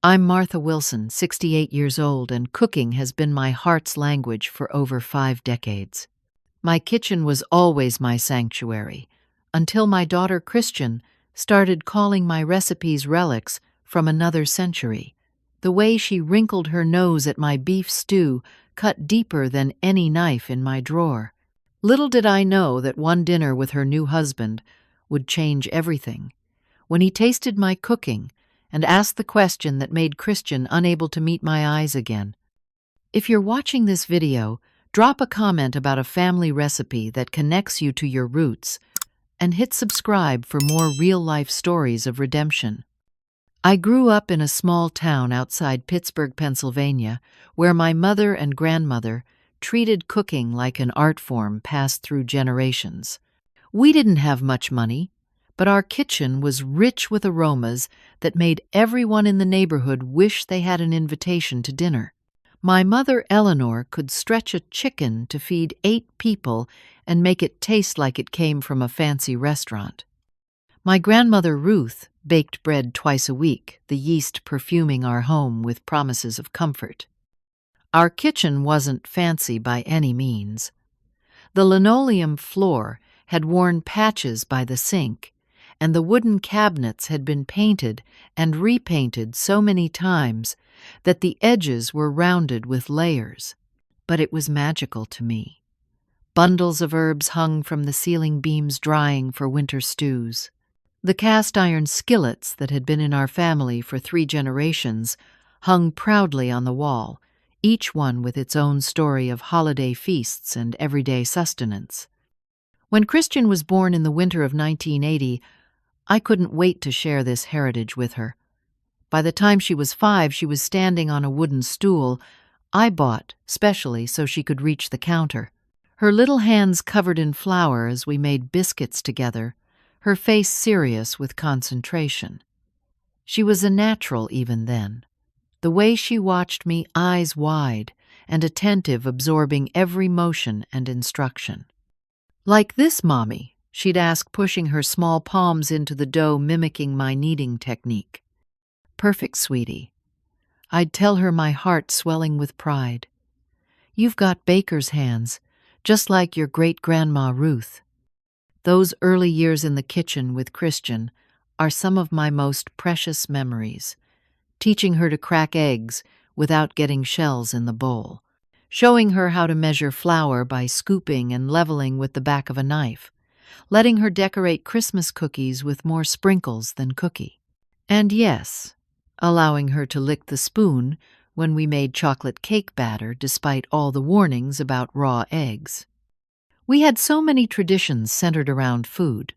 I'm Martha Wilson, 68 years old, and cooking has been my heart's language for over 5 decades. My kitchen was always my sanctuary, until my daughter Christian started calling my recipes relics from another century. The way she wrinkled her nose at my beef stew cut deeper than any knife in my drawer. Little did I know that one dinner with her new husband would change everything. When he tasted my cooking and asked the question that made Christian unable to meet my eyes again. If you're watching this video, drop a comment about a family recipe that connects you to your roots, and hit subscribe for more real-life stories of redemption. I grew up in a small town outside Pittsburgh, Pennsylvania, where my mother and grandmother treated cooking like an art form passed through generations. We didn't have much money, but our kitchen was rich with aromas that made everyone in the neighborhood wish they had an invitation to dinner. My mother, Eleanor, could stretch a chicken to feed 8 people and make it taste like it came from a fancy restaurant. My grandmother, Ruth, baked bread twice a week, the yeast perfuming our home with promises of comfort. Our kitchen wasn't fancy by any means. The linoleum floor had worn patches by the sink, and the wooden cabinets had been painted and repainted so many times that the edges were rounded with layers. But it was magical to me. Bundles of herbs hung from the ceiling beams drying for winter stews. The cast-iron skillets that had been in our family for 3 generations hung proudly on the wall, each one with its own story of holiday feasts and everyday sustenance. When Christian was born in the winter of 1980, I couldn't wait to share this heritage with her. By the time she was 5, she was standing on a wooden stool I bought specially so she could reach the counter. Her little hands covered in flour as we made biscuits together, her face serious with concentration. She was a natural even then. The way she watched me, eyes wide and attentive, absorbing every motion and instruction. "Like this, Mommy," she'd ask, pushing her small palms into the dough, mimicking my kneading technique. "Perfect, sweetie." I'd tell her, my heart swelling with pride. "You've got baker's hands, just like your great-grandma Ruth." Those early years in the kitchen with Christian are some of my most precious memories. Teaching her to crack eggs without getting shells in the bowl. Showing her how to measure flour by scooping and leveling with the back of a knife. Letting her decorate Christmas cookies with more sprinkles than cookie. And yes, allowing her to lick the spoon when we made chocolate cake batter despite all the warnings about raw eggs. We had so many traditions centered around food.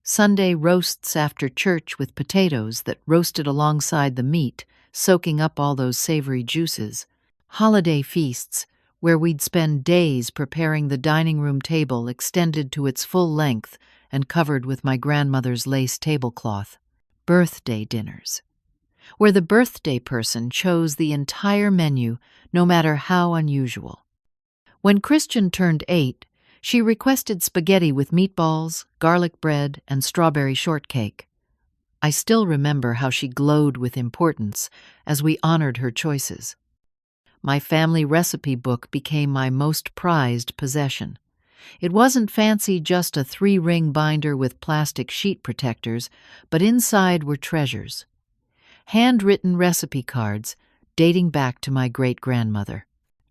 Sunday roasts after church with potatoes that roasted alongside the meat, soaking up all those savory juices. Holiday feasts where we'd spend days preparing the dining room table extended to its full length and covered with my grandmother's lace tablecloth. Birthday dinners, where the birthday person chose the entire menu, no matter how unusual. When Christian turned 8, she requested spaghetti with meatballs, garlic bread, and strawberry shortcake. I still remember how she glowed with importance as we honored her choices. My family recipe book became my most prized possession. It wasn't fancy, just a 3-ring binder with plastic sheet protectors, but inside were treasures. Handwritten recipe cards dating back to my great-grandmother.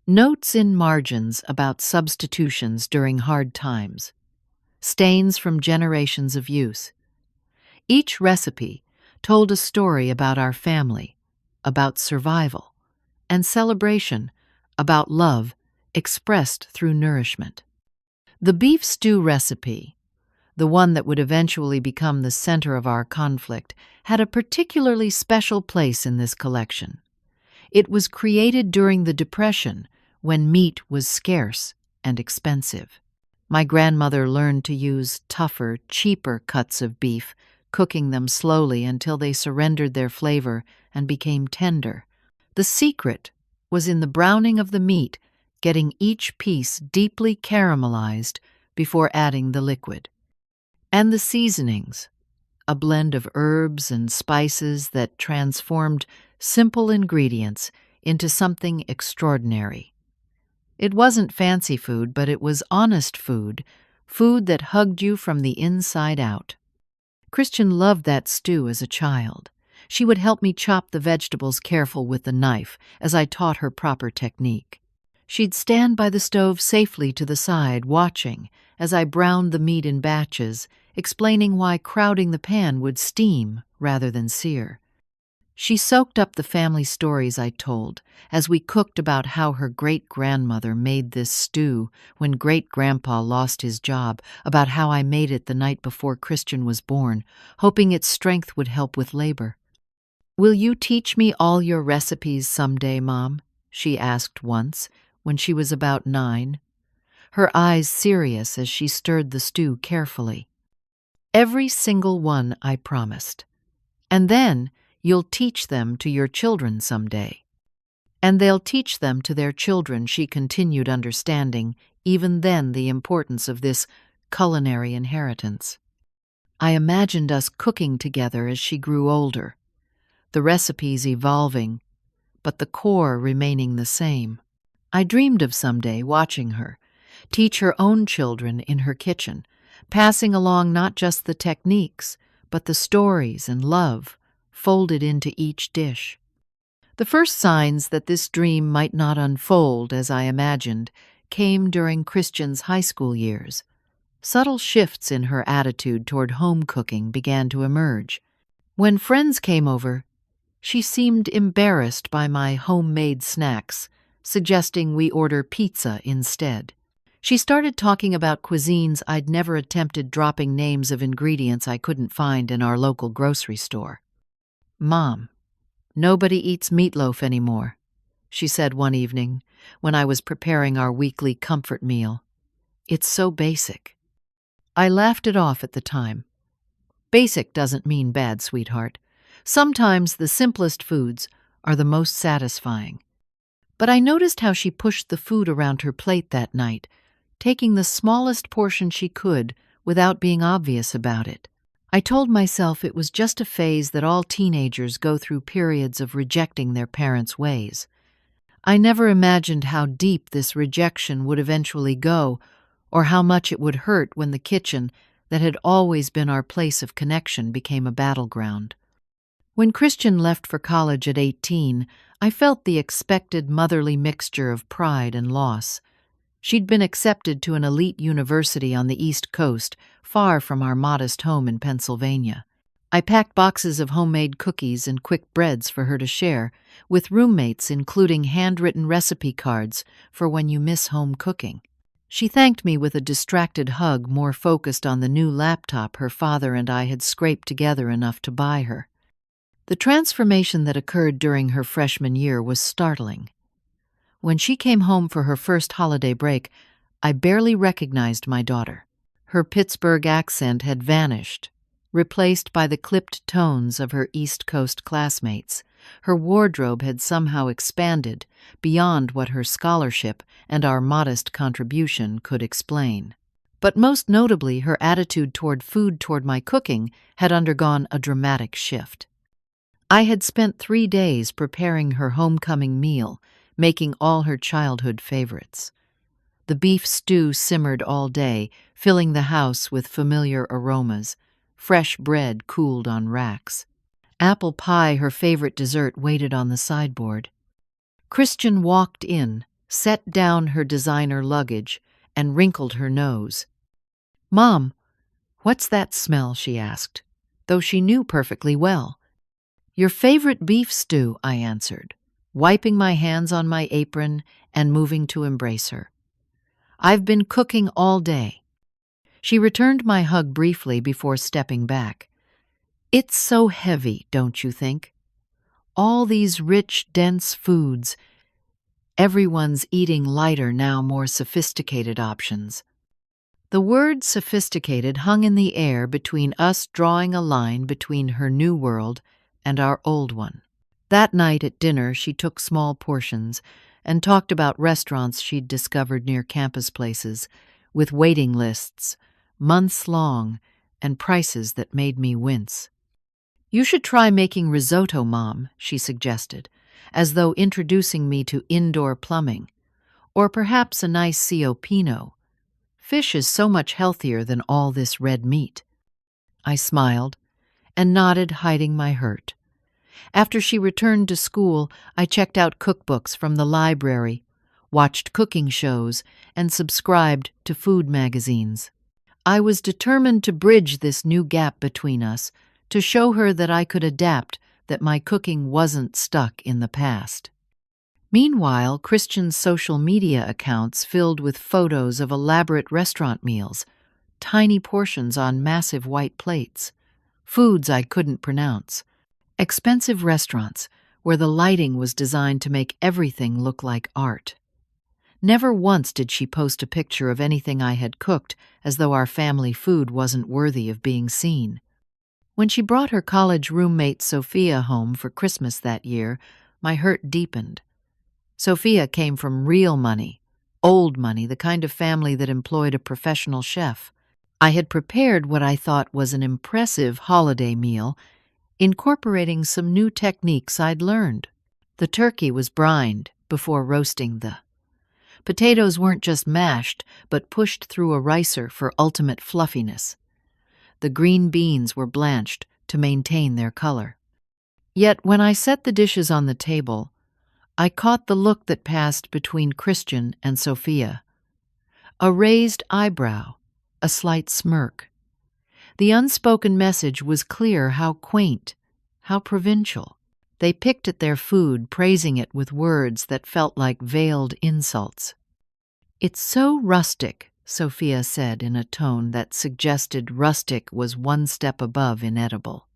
Notes in margins about substitutions during hard times. Stains from generations of use. Each recipe told a story about our family, about survival, and celebration, about love expressed through nourishment. The beef stew recipe, the one that would eventually become the center of our conflict, had a particularly special place in this collection. It was created during the Depression, when meat was scarce and expensive. My grandmother learned to use tougher, cheaper cuts of beef, cooking them slowly until they surrendered their flavor and became tender. The secret was in the browning of the meat, getting each piece deeply caramelized before adding the liquid. And the seasonings, a blend of herbs and spices that transformed simple ingredients into something extraordinary. It wasn't fancy food, but it was honest food, food that hugged you from the inside out. Christian loved that stew as a child. She would help me chop the vegetables careful with the knife as I taught her proper technique. She'd stand by the stove safely to the side, watching as I browned the meat in batches, explaining why crowding the pan would steam rather than sear. She soaked up the family stories I told as we cooked about how her great-grandmother made this stew when great-grandpa lost his job, about how I made it the night before Christian was born, hoping its strength would help with labor. "Will you teach me all your recipes someday, Mom?" she asked once when she was about 9, her eyes serious as she stirred the stew carefully. "Every single one," I promised. "And then you'll teach them to your children someday. And they'll teach them to their children," she continued, understanding even then the importance of this culinary inheritance. I imagined us cooking together as she grew older, the recipes evolving, but the core remaining the same. I dreamed of someday watching her teach her own children in her kitchen, passing along not just the techniques, but the stories and love folded into each dish. The first signs that this dream might not unfold as I imagined came during Christian's high school years. Subtle shifts in her attitude toward home cooking began to emerge. When friends came over, she seemed embarrassed by my homemade snacks, suggesting we order pizza instead. She started talking about cuisines I'd never attempted, dropping names of ingredients I couldn't find in our local grocery store. "Mom, nobody eats meatloaf anymore," she said one evening when I was preparing our weekly comfort meal. "It's so basic." I laughed it off at the time. Basic doesn't mean bad, sweetheart. Sometimes the simplest foods are the most satisfying. But I noticed how she pushed the food around her plate that night, taking the smallest portion she could without being obvious about it. I told myself it was just a phase that all teenagers go through, periods of rejecting their parents' ways. I never imagined how deep this rejection would eventually go, or how much it would hurt when the kitchen, that had always been our place of connection, became a battleground. When Christian left for college at 18, I felt the expected motherly mixture of pride and loss. She'd been accepted to an elite university on the East Coast, far from our modest home in Pennsylvania. I packed boxes of homemade cookies and quick breads for her to share, with roommates including handwritten recipe cards for when you miss home cooking. She thanked me with a distracted hug, more focused on the new laptop her father and I had scraped together enough to buy her. The transformation that occurred during her freshman year was startling. When she came home for her first holiday break, I barely recognized my daughter. Her Pittsburgh accent had vanished, replaced by the clipped tones of her East Coast classmates. Her wardrobe had somehow expanded beyond what her scholarship and our modest contribution could explain. But most notably, her attitude toward food, toward my cooking, had undergone a dramatic shift. I had spent 3 days preparing her homecoming meal, making all her childhood favorites. The beef stew simmered all day, filling the house with familiar aromas. Fresh bread cooled on racks. Apple pie, her favorite dessert, waited on the sideboard. Christian walked in, set down her designer luggage, and wrinkled her nose. "Mom, what's that smell?" she asked, though she knew perfectly well. "Your favorite beef stew," I answered, wiping my hands on my apron and moving to embrace her. "I've been cooking all day." She returned my hug briefly before stepping back. "It's so heavy, don't you think? All these rich, dense foods. Everyone's eating lighter now, more sophisticated options." The word sophisticated hung in the air between us, drawing a line between her new world and our old one. That night at dinner, she took small portions and talked about restaurants she'd discovered near campus places, with waiting lists, months long, and prices that made me wince. "You should try making risotto, Mom," she suggested, as though introducing me to indoor plumbing. "Or perhaps a nice Pinot. Fish is so much healthier than all this red meat." I smiled and nodded, hiding my hurt. After she returned to school, I checked out cookbooks from the library, watched cooking shows, and subscribed to food magazines. I was determined to bridge this new gap between us, to show her that I could adapt, that my cooking wasn't stuck in the past. Meanwhile, Christian's social media accounts filled with photos of elaborate restaurant meals, tiny portions on massive white plates, foods I couldn't pronounce, expensive restaurants where the lighting was designed to make everything look like art. Never once did she post a picture of anything I had cooked, as though our family food wasn't worthy of being seen. When she brought her college roommate Sophia home for Christmas that year, my hurt deepened. Sophia came from real money, old money, the kind of family that employed a professional chef. I had prepared what I thought was an impressive holiday meal, incorporating some new techniques I'd learned. The turkey was brined before roasting. The potatoes weren't just mashed, but pushed through a ricer for ultimate fluffiness. The green beans were blanched to maintain their color. Yet when I set the dishes on the table, I caught the look that passed between Christian and Sophia. A raised eyebrow, a slight smirk. The unspoken message was clear: how quaint, how provincial. They picked at their food, praising it with words that felt like veiled insults. "It's so rustic," Sophia said in a tone that suggested rustic was one step above inedible.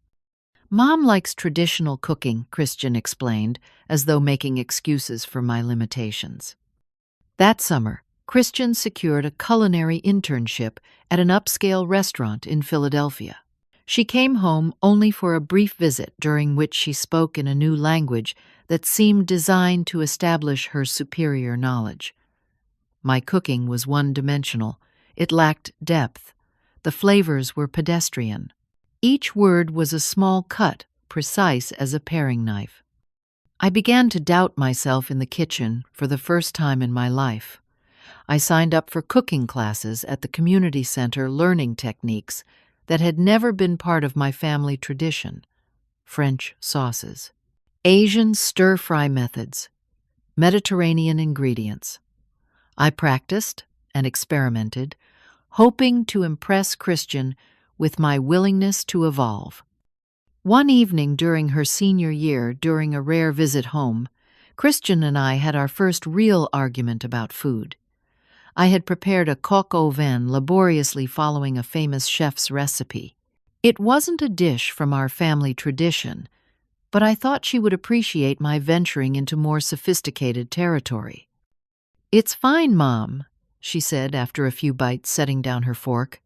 "Mom likes traditional cooking," Christian explained, as though making excuses for my limitations. That summer, Christian secured a culinary internship at an upscale restaurant in Philadelphia. She came home only for a brief visit, during which she spoke in a new language that seemed designed to establish her superior knowledge. My cooking was one-dimensional. It lacked depth. The flavors were pedestrian. Each word was a small cut, precise as a paring knife. I began to doubt myself in the kitchen for the first time in my life. I signed up for cooking classes at the community center, learning techniques that had never been part of my family tradition: French sauces, Asian stir-fry methods, Mediterranean ingredients. I practiced and experimented, hoping to impress Christian with my willingness to evolve. One evening during her senior year, during a rare visit home, Christian and I had our first real argument about food. I had prepared a coq au vin, laboriously following a famous chef's recipe. It wasn't a dish from our family tradition, but I thought she would appreciate my venturing into more sophisticated territory. "It's fine, Mom," she said after a few bites, setting down her fork.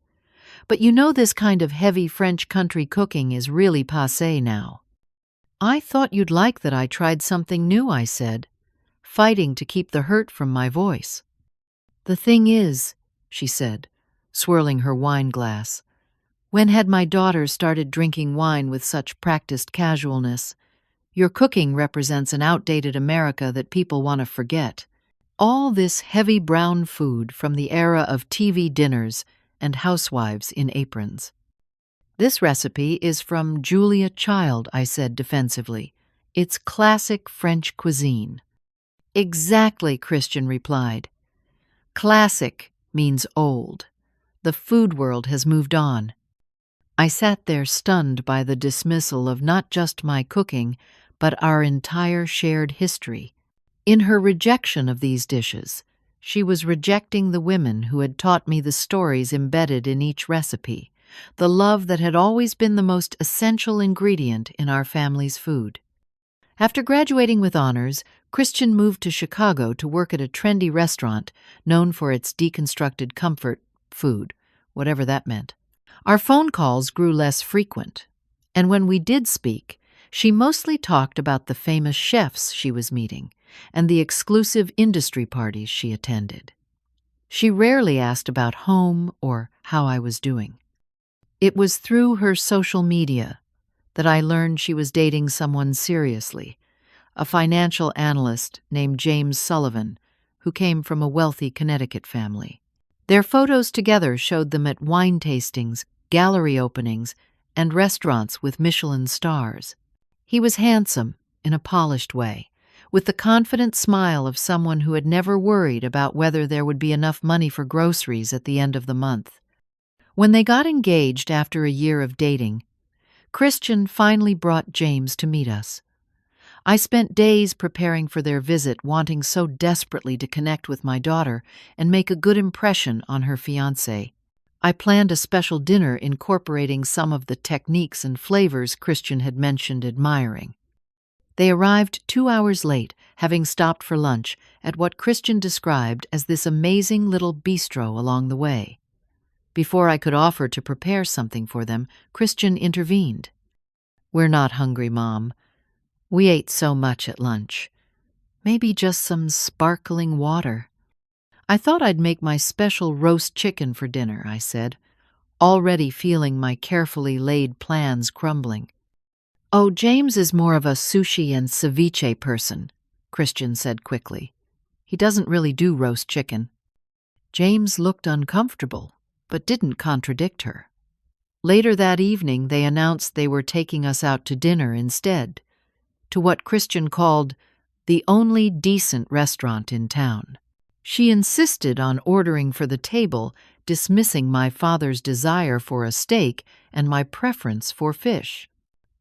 "But you know this kind of heavy French country cooking is really passé now." "I thought you'd like that I tried something new," I said, fighting to keep the hurt from my voice. "The thing is," she said, swirling her wine glass, "when had my daughter started drinking wine with such practiced casualness? Your cooking represents an outdated America that people want to forget. All this heavy brown food from the era of TV dinners and housewives in aprons." "This recipe is from Julia Child," I said defensively. "It's classic French cuisine." "Exactly," Christian replied. "Classic means old. The food world has moved on." I sat there stunned by the dismissal of not just my cooking, but our entire shared history. In her rejection of these dishes, she was rejecting the women who had taught me the stories embedded in each recipe, the love that had always been the most essential ingredient in our family's food. After graduating with honors, Christian moved to Chicago to work at a trendy restaurant known for its deconstructed comfort food, whatever that meant. Our phone calls grew less frequent, and when we did speak, she mostly talked about the famous chefs she was meeting and the exclusive industry parties she attended. She rarely asked about home or how I was doing. It was through her social media, that I learned she was dating someone seriously, a financial analyst named James Sullivan, who came from a wealthy Connecticut family. Their photos together showed them at wine tastings, gallery openings, and restaurants with Michelin stars. He was handsome, in a polished way, with the confident smile of someone who had never worried about whether there would be enough money for groceries at the end of the month. When they got engaged after a year of dating, Christian finally brought James to meet us. I spent days preparing for their visit, wanting so desperately to connect with my daughter and make a good impression on her fiancé. I planned a special dinner incorporating some of the techniques and flavors Christian had mentioned admiring. They arrived 2 hours late, having stopped for lunch at what Christian described as this amazing little bistro along the way. Before I could offer to prepare something for them, Christian intervened. "We're not hungry, Mom. We ate so much at lunch. Maybe just some sparkling water." "I thought I'd make my special roast chicken for dinner," I said, already feeling my carefully laid plans crumbling. "Oh, James is more of a sushi and ceviche person," Christian said quickly. "He doesn't really do roast chicken." James looked uncomfortable, but didn't contradict her. Later that evening, they announced they were taking us out to dinner instead, to what Christian called the only decent restaurant in town. She insisted on ordering for the table, dismissing my father's desire for a steak and my preference for fish.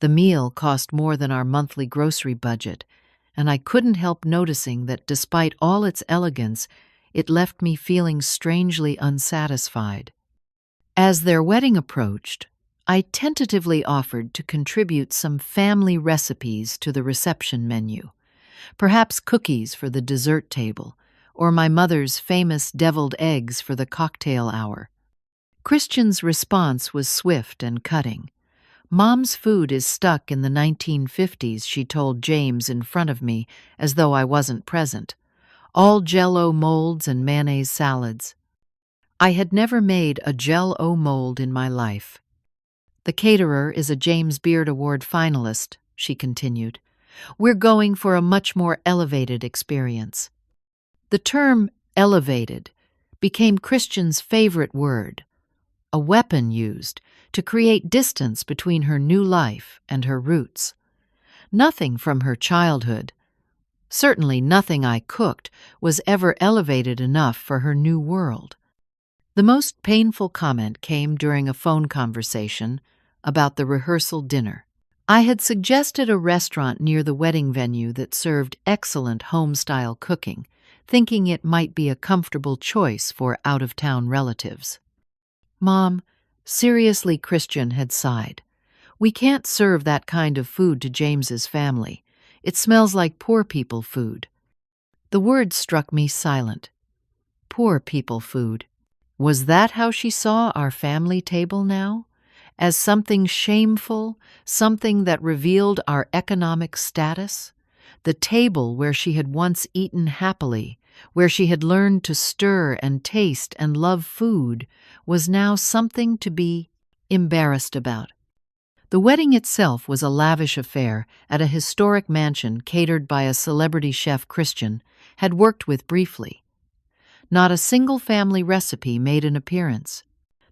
The meal cost more than our monthly grocery budget, and I couldn't help noticing that despite all its elegance, it left me feeling strangely unsatisfied. As their wedding approached, I tentatively offered to contribute some family recipes to the reception menu, perhaps cookies for the dessert table, or my mother's famous deviled eggs for the cocktail hour. Christian's response was swift and cutting. "Mom's food is stuck in the 1950s, she told James in front of me as though I wasn't present. All Jell-O molds and mayonnaise salads. I had never made a Jell-O mold in my life. The caterer is a James Beard Award finalist," she continued. "We're going for a much more elevated experience." The term elevated became Christian's favorite word, a weapon used to create distance between her new life and her roots. Nothing from her childhood, certainly nothing I cooked, was ever elevated enough for her new world. The most painful comment came during a phone conversation about the rehearsal dinner. I had suggested a restaurant near the wedding venue that served excellent home-style cooking, thinking it might be a comfortable choice for out-of-town relatives. "Mom, seriously," Christian had sighed. "We can't serve that kind of food to James's family. It smells like poor people food." The word struck me silent. Poor people food. Was that how she saw our family table now? As something shameful, something that revealed our economic status? The table where she had once eaten happily, where she had learned to stir and taste and love food, was now something to be embarrassed about. The wedding itself was a lavish affair at a historic mansion catered by a celebrity chef Christian had worked with briefly. Not a single family recipe made an appearance.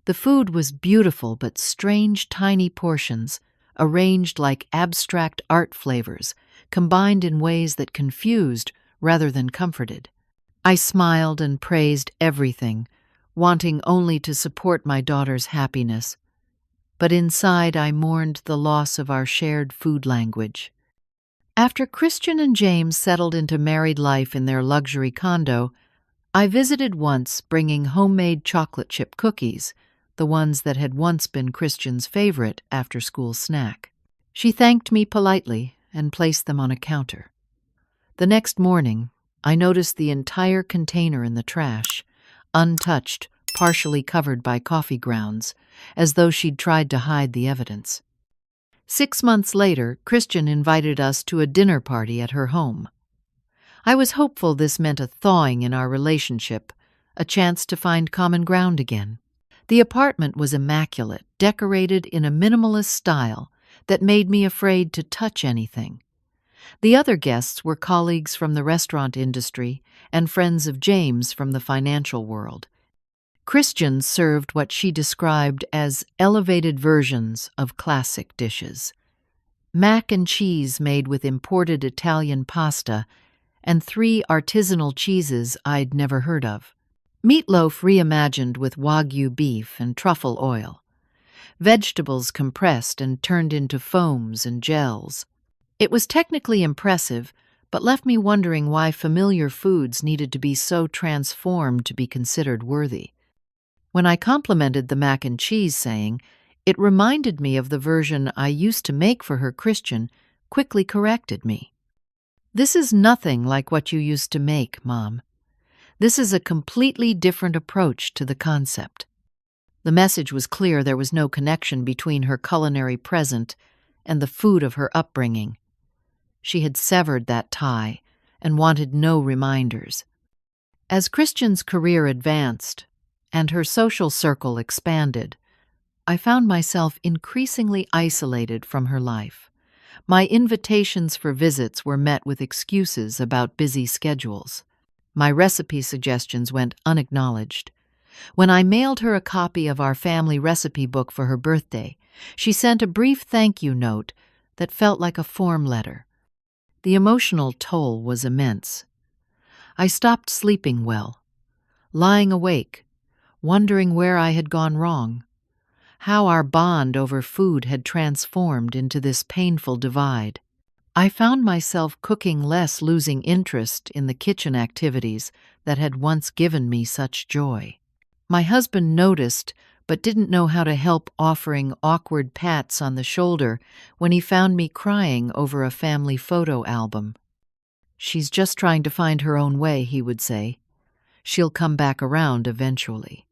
The food was beautiful but strange tiny portions, arranged like abstract art flavors, combined in ways that confused rather than comforted. I smiled and praised everything, wanting only to support my daughter's happiness. But inside I mourned the loss of our shared food language. After Christian and James settled into married life in their luxury condo, I visited once bringing homemade chocolate chip cookies, the ones that had once been Christian's favorite after-school snack. She thanked me politely and placed them on a counter. The next morning, I noticed the entire container in the trash, untouched, partially covered by coffee grounds, as though she'd tried to hide the evidence. 6 months later, Christian invited us to a dinner party at her home. I was hopeful this meant a thawing in our relationship, a chance to find common ground again. The apartment was immaculate, decorated in a minimalist style that made me afraid to touch anything. The other guests were colleagues from the restaurant industry and friends of James from the financial world. Christian served what she described as elevated versions of classic dishes: mac and cheese made with imported Italian pasta, and 3 artisanal cheeses I'd never heard of. Meatloaf reimagined with Wagyu beef and truffle oil. Vegetables compressed and turned into foams and gels. It was technically impressive, but left me wondering why familiar foods needed to be so transformed to be considered worthy. When I complimented the mac and cheese, saying, "It reminded me of the version I used to make for her," Christian quickly corrected me. "This is nothing like what you used to make, Mom. This is a completely different approach to the concept." The message was clear: there was no connection between her culinary present and the food of her upbringing. She had severed that tie and wanted no reminders. As Christian's career advanced and her social circle expanded, I found myself increasingly isolated from her life. My invitations for visits were met with excuses about busy schedules. My recipe suggestions went unacknowledged. When I mailed her a copy of our family recipe book for her birthday, she sent a brief thank you note that felt like a form letter. The emotional toll was immense. I stopped sleeping well, lying awake, wondering where I had gone wrong, how our bond over food had transformed into this painful divide. I found myself cooking less, losing interest in the kitchen activities that had once given me such joy. My husband noticed, but didn't know how to help, offering awkward pats on the shoulder when he found me crying over a family photo album. "She's just trying to find her own way," he would say. "She'll come back around eventually."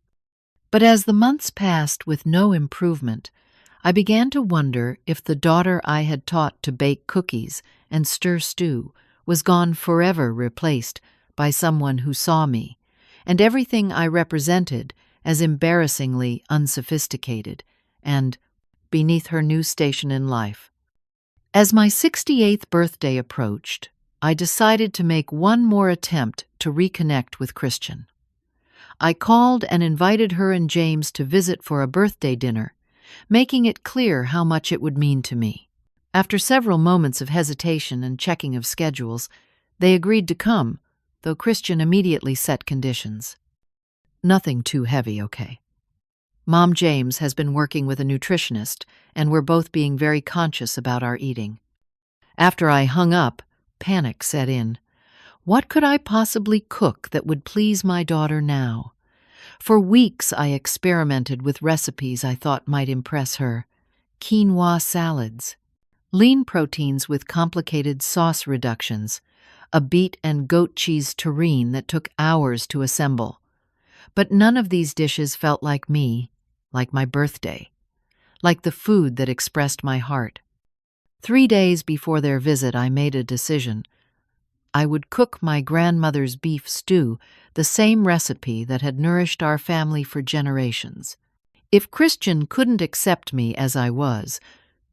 But as the months passed with no improvement, I began to wonder if the daughter I had taught to bake cookies and stir stew was gone forever, replaced by someone who saw me and everything I represented as embarrassingly unsophisticated and beneath her new station in life. As my 68th birthday approached, I decided to make one more attempt to reconnect with Christian. I called and invited her and James to visit for a birthday dinner, making it clear how much it would mean to me. After several moments of hesitation and checking of schedules, they agreed to come, though Christian immediately set conditions. "Nothing too heavy, okay? Mom, James has been working with a nutritionist, and we're both being very conscious about our eating." After I hung up, panic set in. What could I possibly cook that would please my daughter now? For weeks I experimented with recipes I thought might impress her. Quinoa salads, lean proteins with complicated sauce reductions, a beet and goat cheese terrine that took hours to assemble. But none of these dishes felt like me, like my birthday, like the food that expressed my heart. 3 days before their visit, I made a decision. I would cook my grandmother's beef stew, the same recipe that had nourished our family for generations. If Christian couldn't accept me as I was,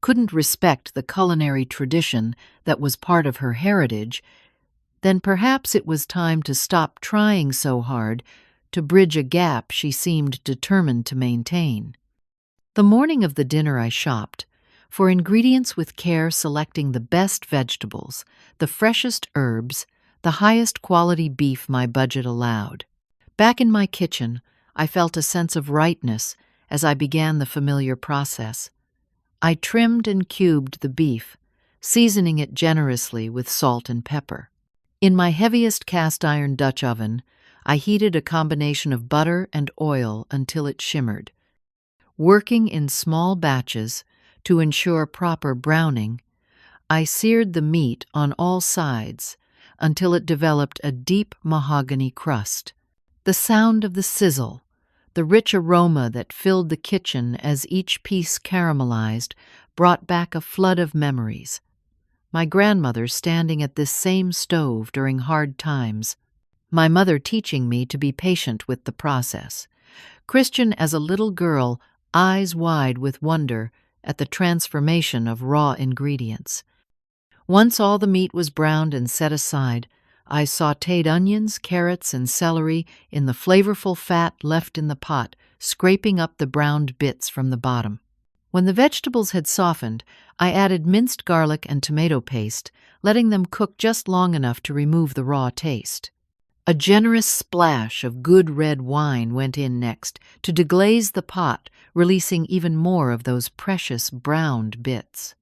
couldn't respect the culinary tradition that was part of her heritage, then perhaps it was time to stop trying so hard to bridge a gap she seemed determined to maintain. The morning of the dinner I shopped for ingredients with care, selecting the best vegetables, the freshest herbs, the highest quality beef my budget allowed. Back in my kitchen, I felt a sense of rightness as I began the familiar process. I trimmed and cubed the beef, seasoning it generously with salt and pepper. In my heaviest cast-iron Dutch oven, I heated a combination of butter and oil until it shimmered. Working in small batches to ensure proper browning, I seared the meat on all sides until it developed a deep mahogany crust. The sound of the sizzle, the rich aroma that filled the kitchen as each piece caramelized, brought back a flood of memories. My grandmother standing at this same stove during hard times, my mother teaching me to be patient with the process, Christian as a little girl, eyes wide with wonder at the transformation of raw ingredients. Once all the meat was browned and set aside, I sautéed onions, carrots, and celery in the flavorful fat left in the pot, scraping up the browned bits from the bottom. When the vegetables had softened, I added minced garlic and tomato paste, letting them cook just long enough to remove the raw taste. A generous splash of good red wine went in next to deglaze the pot, releasing even more of those precious browned bits.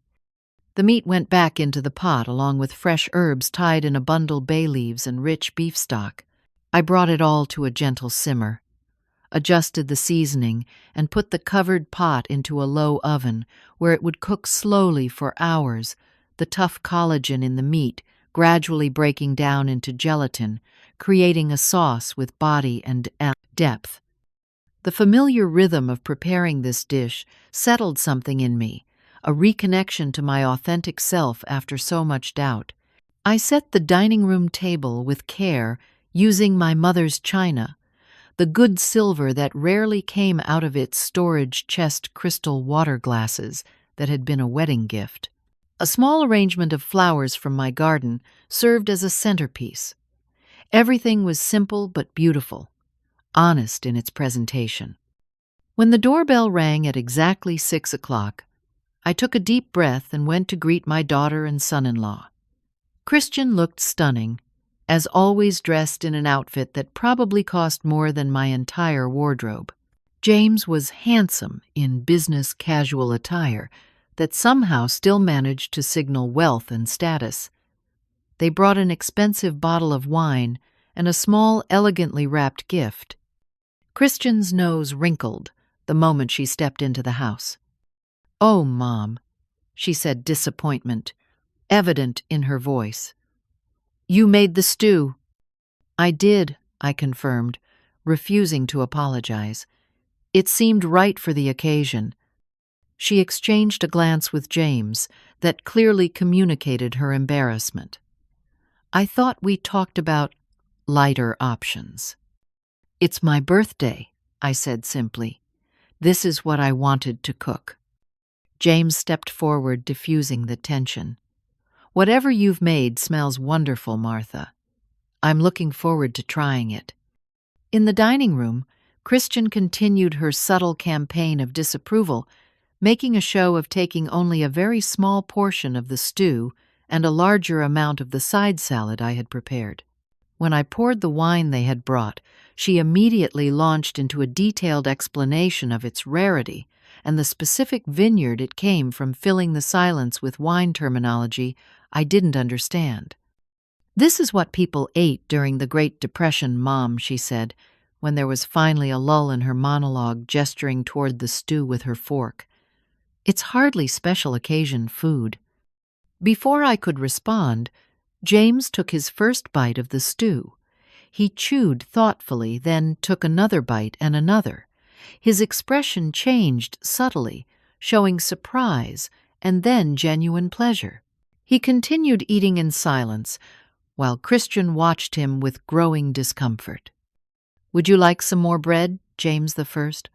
The meat went back into the pot along with fresh herbs tied in a bundle bay leaves and rich beef stock. I brought it all to a gentle simmer, adjusted the seasoning, and put the covered pot into a low oven where it would cook slowly for hours, the tough collagen in the meat gradually breaking down into gelatin, creating a sauce with body and depth. The familiar rhythm of preparing this dish settled something in me, a reconnection to my authentic self after so much doubt. I set the dining room table with care, using my mother's china, the good silver that rarely came out of its storage chest crystal water glasses that had been a wedding gift. A small arrangement of flowers from my garden served as a centerpiece. Everything was simple but beautiful, honest in its presentation. When the doorbell rang at exactly 6 o'clock, I took a deep breath and went to greet my daughter and son-in-law. Christian looked stunning, as always dressed in an outfit that probably cost more than my entire wardrobe. James was handsome in business casual attire that somehow still managed to signal wealth and status. They brought an expensive bottle of wine and a small, elegantly wrapped gift. Christian's nose wrinkled the moment she stepped into the house. "Oh, Mom," she said, disappointment evident in her voice. "You made the stew." "I did," I confirmed, refusing to apologize. It seemed right for the occasion. She exchanged a glance with James that clearly communicated her embarrassment. "I thought we talked about lighter options." "It's my birthday," I said simply. "This is what I wanted to cook." James stepped forward, diffusing the tension. "Whatever you've made smells wonderful, Martha. I'm looking forward to trying it." In the dining room, Christian continued her subtle campaign of disapproval, making a show of taking only a very small portion of the stew and a larger amount of the side salad I had prepared. When I poured the wine they had brought, she immediately launched into a detailed explanation of its rarity and the specific vineyard it came from, filling the silence with wine terminology I didn't understand. "This is what people ate during the Great Depression, Mom," she said, when there was finally a lull in her monologue, gesturing toward the stew with her fork. "It's hardly special occasion food." Before I could respond, James took his first bite of the stew. He chewed thoughtfully, then took another bite and another. His expression changed subtly, showing surprise and then genuine pleasure. He continued eating in silence, while Christian watched him with growing discomfort. "Would you like some more bread?" James the First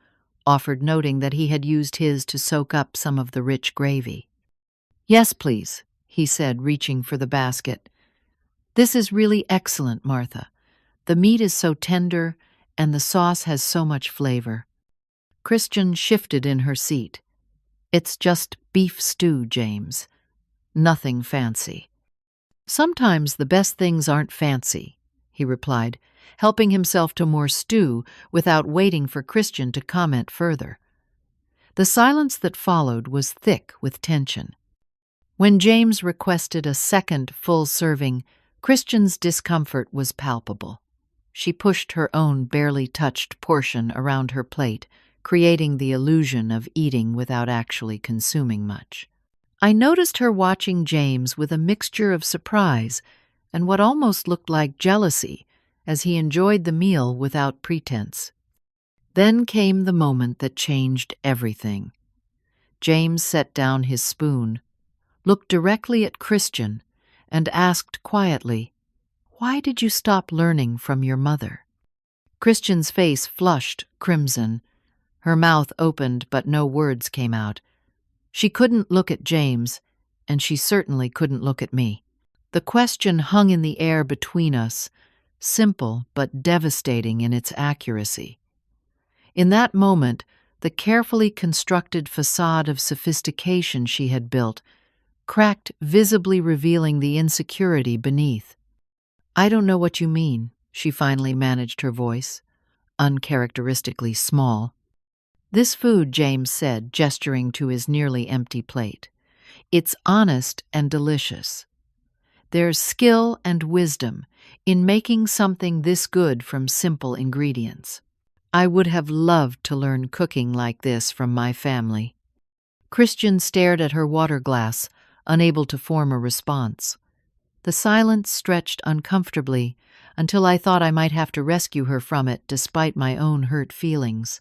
offered, noting that he had used his to soak up some of the rich gravy. "Yes, please," he said, reaching for the basket. "This is really excellent, Martha. The meat is so tender, and the sauce has so much flavor." Christian shifted in her seat. "It's just beef stew, James. Nothing fancy." "Sometimes the best things aren't fancy," he replied, helping himself to more stew without waiting for Christian to comment further. The silence that followed was thick with tension. When James requested a second full serving, Christian's discomfort was palpable. She pushed her own barely touched portion around her plate, creating the illusion of eating without actually consuming much. I noticed her watching James with a mixture of surprise and what almost looked like jealousy as he enjoyed the meal without pretense. Then came the moment that changed everything. James set down his spoon, looked directly at Christian, and asked quietly, "Why did you stop learning from your mother?" Christian's face flushed crimson. Her mouth opened, but no words came out. She couldn't look at James, and she certainly couldn't look at me. The question hung in the air between us, simple but devastating in its accuracy. In that moment, the carefully constructed facade of sophistication she had built cracked, visibly revealing the insecurity beneath. "I don't know what you mean," she finally managed her voice, uncharacteristically small. "This food," James said, gesturing to his nearly empty plate. "It's honest and delicious. There's skill and wisdom in making something this good from simple ingredients. I would have loved to learn cooking like this from my family." Christian stared at her water glass, unable to form a response. The silence stretched uncomfortably until I thought I might have to rescue her from it despite my own hurt feelings.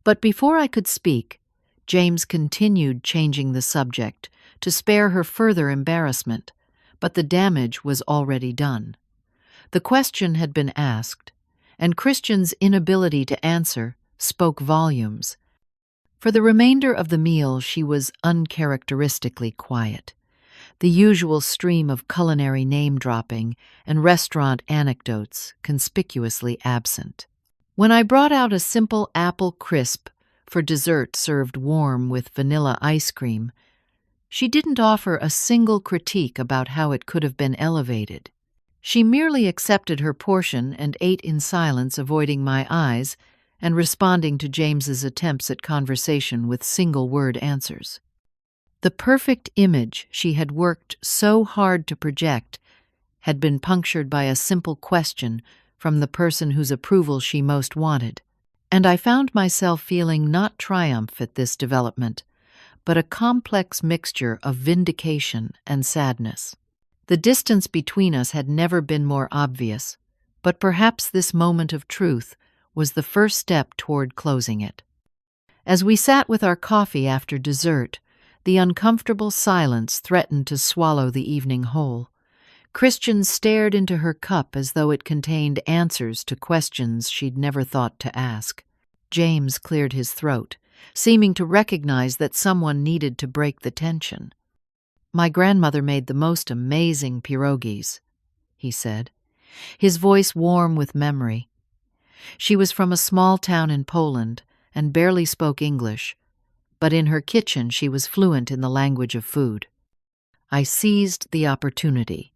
But before I could speak, James continued changing the subject to spare her further embarrassment, but the damage was already done. The question had been asked, and Christian's inability to answer spoke volumes. For the remainder of the meal, she was uncharacteristically quiet, the usual stream of culinary name-dropping and restaurant anecdotes conspicuously absent. When I brought out a simple apple crisp for dessert served warm with vanilla ice cream, she didn't offer a single critique about how it could have been elevated. She merely accepted her portion and ate in silence, avoiding my eyes and responding to James's attempts at conversation with single-word answers. The perfect image she had worked so hard to project had been punctured by a simple question from the person whose approval she most wanted, and I found myself feeling not triumph at this development, but a complex mixture of vindication and sadness. The distance between us had never been more obvious, but perhaps this moment of truth was the first step toward closing it. As we sat with our coffee after dessert, the uncomfortable silence threatened to swallow the evening whole. Christian stared into her cup as though it contained answers to questions she'd never thought to ask. James cleared his throat, seeming to recognize that someone needed to break the tension. "My grandmother made the most amazing pierogies," he said, his voice warm with memory. "She was from a small town in Poland and barely spoke English, but in her kitchen she was fluent in the language of food." I seized the opportunity.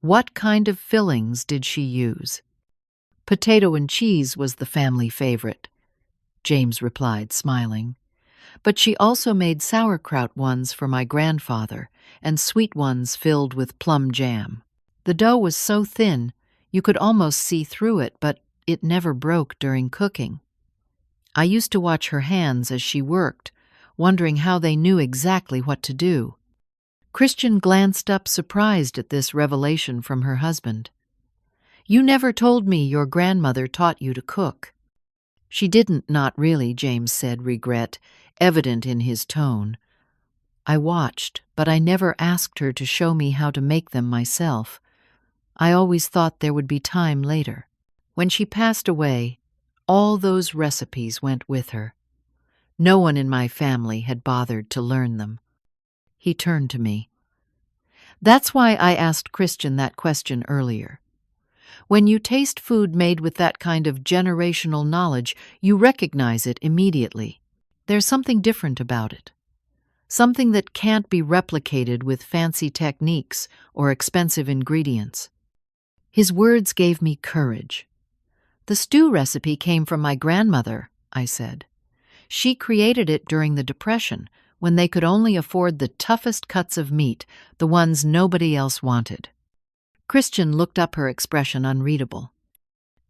"What kind of fillings did she use?" "Potato and cheese was the family favorite," James replied, smiling. "But she also made sauerkraut ones for my grandfather and sweet ones filled with plum jam. The dough was so thin you could almost see through it, but it never broke during cooking. I used to watch her hands as she worked, wondering how they knew exactly what to do." Christian glanced up, surprised at this revelation from her husband. "You never told me your grandmother taught you to cook." "She didn't, not really," James said, regret evident in his tone. "I watched, but I never asked her to show me how to make them myself. I always thought there would be time later. When she passed away, all those recipes went with her. No one in my family had bothered to learn them." He turned to me. "That's why I asked Christian that question earlier. When you taste food made with that kind of generational knowledge, you recognize it immediately. There's something different about it. Something that can't be replicated with fancy techniques or expensive ingredients." His words gave me courage. "The stew recipe came from my grandmother," I said. "She created it during the Depression, when they could only afford the toughest cuts of meat, the ones nobody else wanted." Christian looked up, her expression unreadable.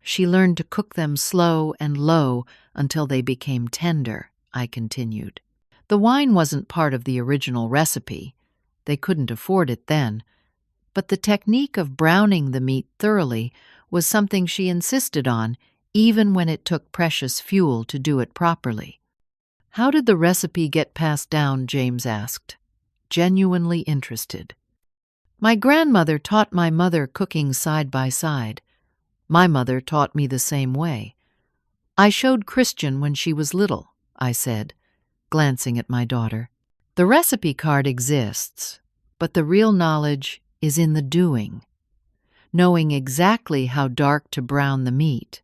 "She learned to cook them slow and low until they became tender," I continued. "The wine wasn't part of the original recipe. They couldn't afford it then. But the technique of browning the meat thoroughly was something she insisted on, even when it took precious fuel to do it properly." "How did the recipe get passed down?" James asked, genuinely interested. "My grandmother taught my mother cooking side by side. My mother taught me the same way. I showed Christian when she was little," I said, glancing at my daughter. The recipe card exists, but the real knowledge is in the doing, knowing exactly how dark to brown the meat,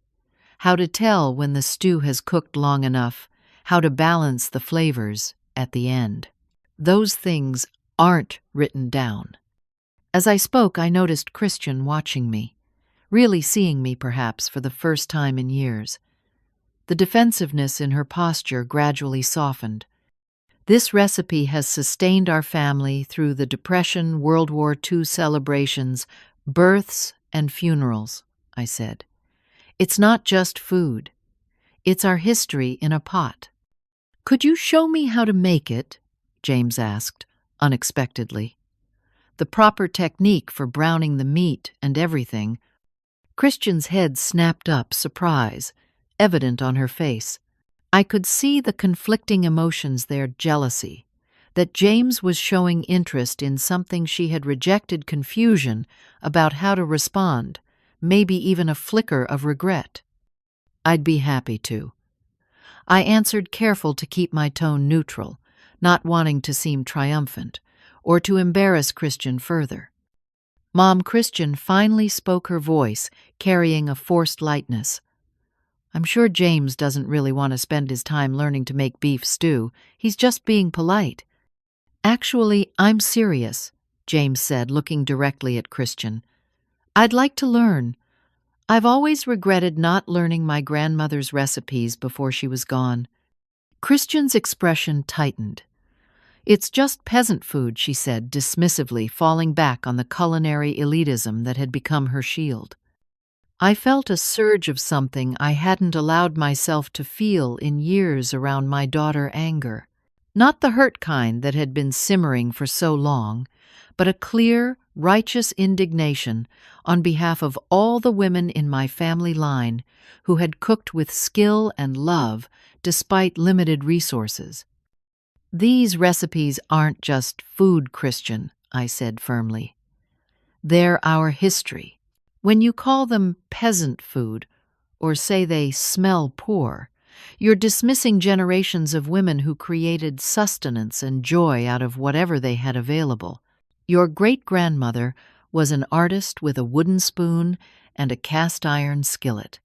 how to tell when the stew has cooked long enough, how to balance the flavors at the end. Those things aren't written down. As I spoke, I noticed Christian watching me, really seeing me perhaps for the first time in years. The defensiveness in her posture gradually softened. This recipe has sustained our family through the Depression, World War II celebrations, births, and funerals, I said. It's not just food. It's our history in a pot. Could you show me how to make it? James asked, unexpectedly. The proper technique for browning the meat and everything. Christian's head snapped up, surprise, evident on her face. I could see the conflicting emotions there, jealousy, that James was showing interest in something she had rejected, confusion about how to respond, maybe even a flicker of regret. I'd be happy to. I answered, careful to keep my tone neutral, not wanting to seem triumphant, or to embarrass Christian further. Mom Christian finally spoke, her voice carrying a forced lightness. I'm sure James doesn't really want to spend his time learning to make beef stew. He's just being polite. Actually, I'm serious, James said, looking directly at Christian. I'd like to learn. I've always regretted not learning my grandmother's recipes before she was gone. Christian's expression tightened. It's just peasant food, she said dismissively, falling back on the culinary elitism that had become her shield. I felt a surge of something I hadn't allowed myself to feel in years around my daughter's anger. Not the hurt kind that had been simmering for so long, but a clear, righteous indignation on behalf of all the women in my family line who had cooked with skill and love despite limited resources. These recipes aren't just food, Christian, I said firmly. They're our history. When you call them peasant food, or say they smell poor, you're dismissing generations of women who created sustenance and joy out of whatever they had available. Your great-grandmother was an artist with a wooden spoon and a cast-iron skillet.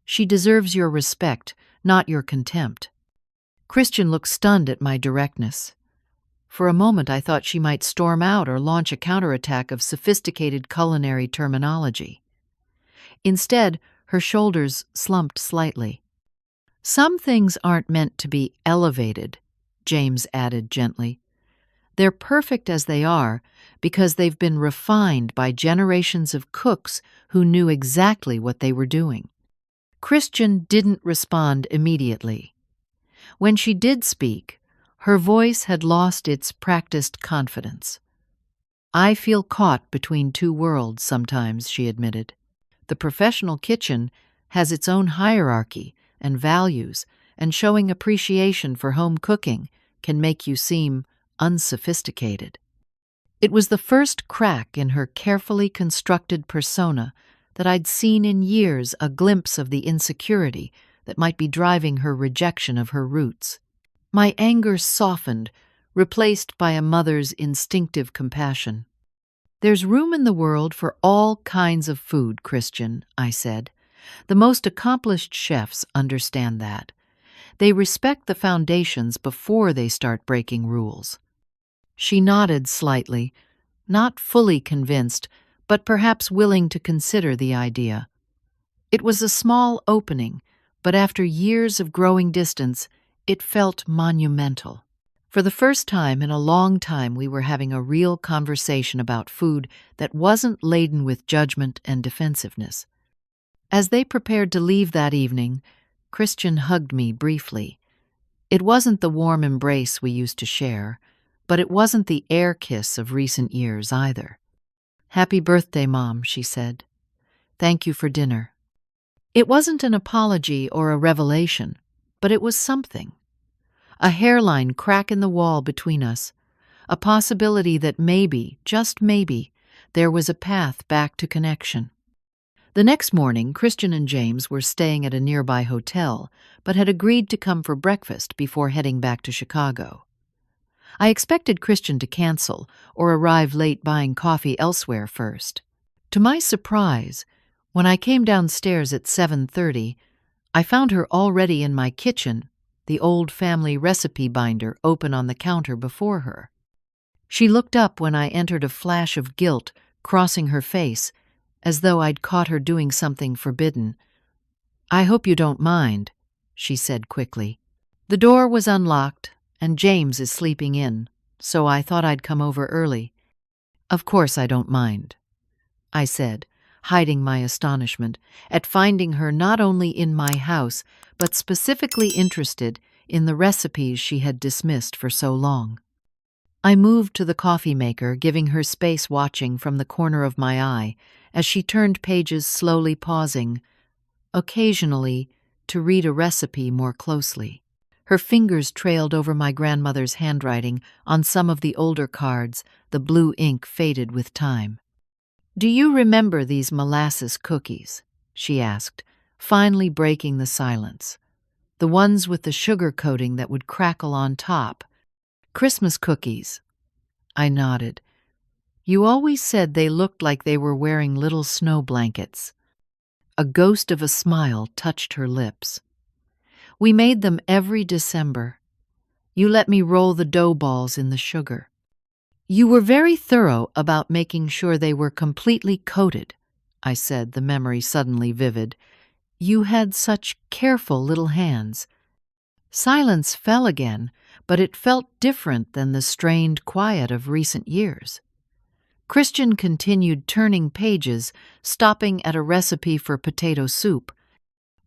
She deserves your respect, not your contempt. Christian looked stunned at my directness. For a moment I thought she might storm out or launch a counterattack of sophisticated culinary terminology. Instead, her shoulders slumped slightly. Some things aren't meant to be elevated, James added gently. They're perfect as they are because they've been refined by generations of cooks who knew exactly what they were doing. Christian didn't respond immediately. When she did speak, her voice had lost its practiced confidence. I feel caught between two worlds sometimes, she admitted. The professional kitchen has its own hierarchy and values, and showing appreciation for home cooking can make you seem unsophisticated. It was the first crack in her carefully constructed persona that I'd seen in years, a glimpse of the insecurity that might be driving her rejection of her roots. My anger softened, replaced by a mother's instinctive compassion. There's room in the world for all kinds of food, Christian, I said. The most accomplished chefs understand that. They respect the foundations before they start breaking rules. She nodded slightly, not fully convinced, but perhaps willing to consider the idea. It was a small opening, but after years of growing distance, it felt monumental. For the first time in a long time, we were having a real conversation about food that wasn't laden with judgment and defensiveness. As they prepared to leave that evening, Christian hugged me briefly. It wasn't the warm embrace we used to share, but it wasn't the air kiss of recent years either. "Happy birthday, Mom," she said. "Thank you for dinner." It wasn't an apology or a revelation, but it was something. A hairline crack in the wall between us, a possibility that maybe, just maybe, there was a path back to connection. The next morning, Christian and James were staying at a nearby hotel, but had agreed to come for breakfast before heading back to Chicago. I expected Christian to cancel or arrive late buying coffee elsewhere first. To my surprise, when I came downstairs at 7:30, I found her already in my kitchen, the old family recipe binder open on the counter before her. She looked up when I entered, a flash of guilt crossing her face, as though I'd caught her doing something forbidden. "I hope you don't mind," she said quickly. "The door was unlocked, and James is sleeping in, so I thought I'd come over early." "Of course I don't mind," I said, hiding my astonishment at finding her not only in my house, but specifically interested in the recipes she had dismissed for so long. I moved to the coffee maker, giving her space, watching from the corner of my eye as she turned pages, slowly pausing, occasionally, to read a recipe more closely. Her fingers trailed over my grandmother's handwriting on some of the older cards, the blue ink faded with time. "Do you remember these molasses cookies?" she asked, finally breaking the silence. "The ones with the sugar coating that would crackle on top. Christmas cookies." I nodded. "You always said they looked like they were wearing little snow blankets." A ghost of a smile touched her lips. "We made them every December. You let me roll the dough balls in the sugar. You were very thorough about making sure they were completely coated," I said, the memory suddenly vivid. "You had such careful little hands." Silence fell again, but it felt different than the strained quiet of recent years. Christian continued turning pages, stopping at a recipe for potato soup.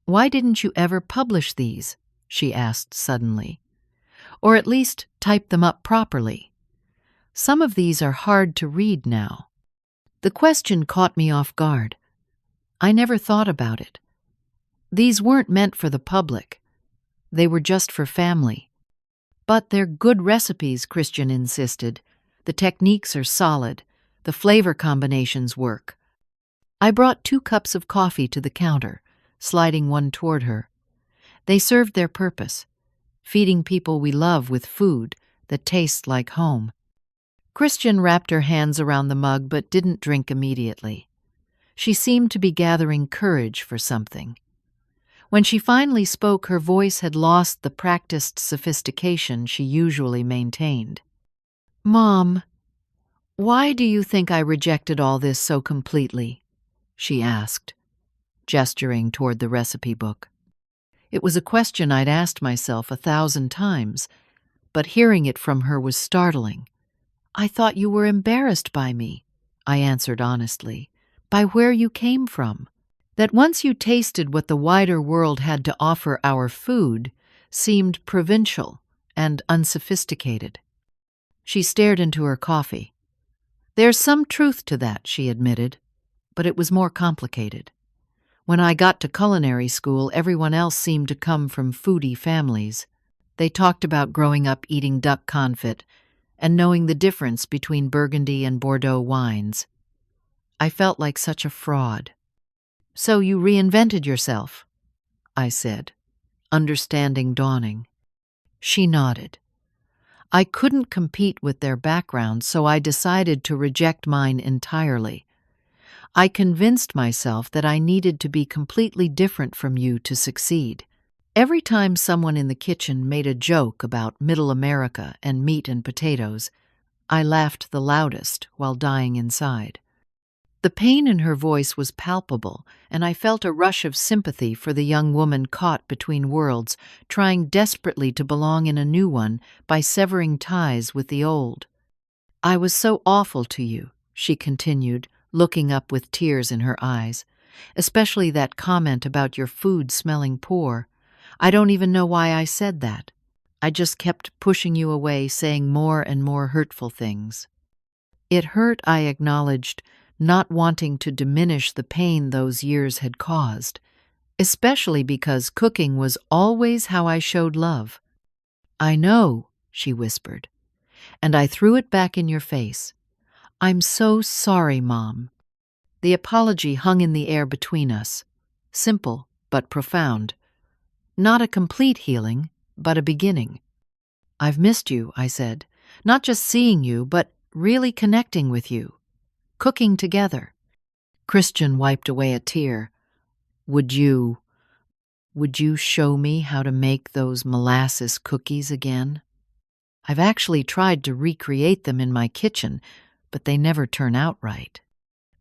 "Why didn't you ever publish these?" she asked suddenly. "Or at least type them up properly? Some of these are hard to read now." The question caught me off guard. I never thought about it. These weren't meant for the public. They were just for family. "But they're good recipes," Christian insisted. "The techniques are solid. The flavor combinations work." I brought 2 cups of coffee to the counter, sliding one toward her. They served their purpose, feeding people we love with food that tastes like home. Christian wrapped her hands around the mug but didn't drink immediately. She seemed to be gathering courage for something. When she finally spoke, her voice had lost the practiced sophistication she usually maintained. "Mom, why do you think I rejected all this so completely?" she asked, gesturing toward the recipe book. It was a question I'd asked myself 1,000 times, but hearing it from her was startling. "I thought you were embarrassed by me," I answered honestly, "by where you came from. That once you tasted what the wider world had to offer, our food seemed provincial and unsophisticated." She stared into her coffee. "There's some truth to that," she admitted, "but it was more complicated. When I got to culinary school, everyone else seemed to come from foodie families. They talked about growing up eating duck confit and knowing the difference between Burgundy and Bordeaux wines. I felt like such a fraud." "So you reinvented yourself?" I said, understanding dawning. She nodded. "I couldn't compete with their background, so I decided to reject mine entirely. I convinced myself that I needed to be completely different from you to succeed." Every time someone in the kitchen made a joke about Middle America and meat and potatoes, I laughed the loudest while dying inside. The pain in her voice was palpable, and I felt a rush of sympathy for the young woman caught between worlds, trying desperately to belong in a new one by severing ties with the old. "I was so awful to you," she continued, looking up with tears in her eyes, "especially that comment about your food smelling poor. I don't even know why I said that. I just kept pushing you away, saying more and more hurtful things." It hurt, I acknowledged, not wanting to diminish the pain those years had caused, especially because cooking was always how I showed love. "I know," she whispered, "and I threw it back in your face. I'm so sorry, Mom." The apology hung in the air between us, simple but profound. Not a complete healing, but a beginning. "I've missed you," I said, Not just seeing you, but really connecting with you, cooking together. Christian wiped away a tear. Would you, would you show me how to make those molasses cookies again? I've actually tried to recreate them in my kitchen, but they never turn out right.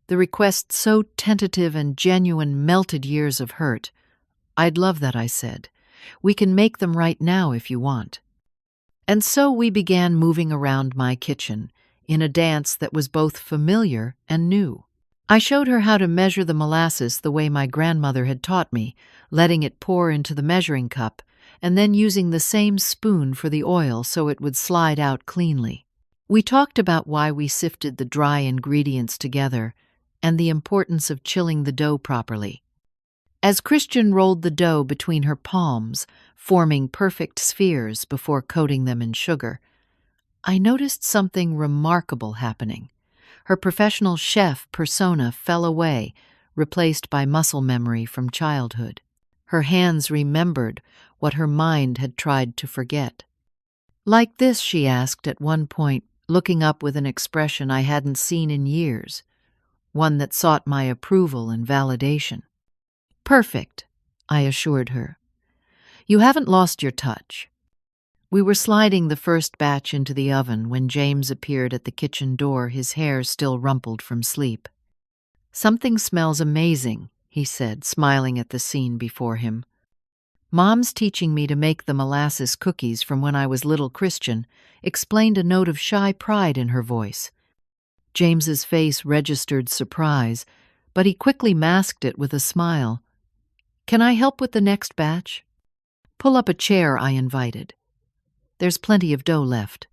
The request, so tentative and genuine, melted years of hurt. I'd love that, I said. We can make them right now if you want. And so we began moving around my kitchen in a dance that was both familiar and new. I showed her how to measure the molasses the way my grandmother had taught me, letting it pour into the measuring cup, and then using the same spoon for the oil so it would slide out cleanly. We talked about why we sifted the dry ingredients together and the importance of chilling the dough properly. As Christian rolled the dough between her palms, forming perfect spheres before coating them in sugar, I noticed something remarkable happening. Her professional chef persona fell away, replaced by muscle memory from childhood. Her hands remembered what her mind had tried to forget. Like this, she asked at one point, looking up with an expression I hadn't seen in years, one that sought my approval and validation. Perfect, I assured her. You haven't lost your touch. We were sliding the first batch into the oven when James appeared at the kitchen door, his hair still rumpled from sleep. Something smells amazing, he said, smiling at the scene before him. Mom's teaching me to make the molasses cookies from when I was little. Christian explained, a note of shy pride in her voice. James's face registered surprise, but he quickly masked it with a smile. Can I help with the next batch? Pull up a chair, I invited. There's plenty of dough left.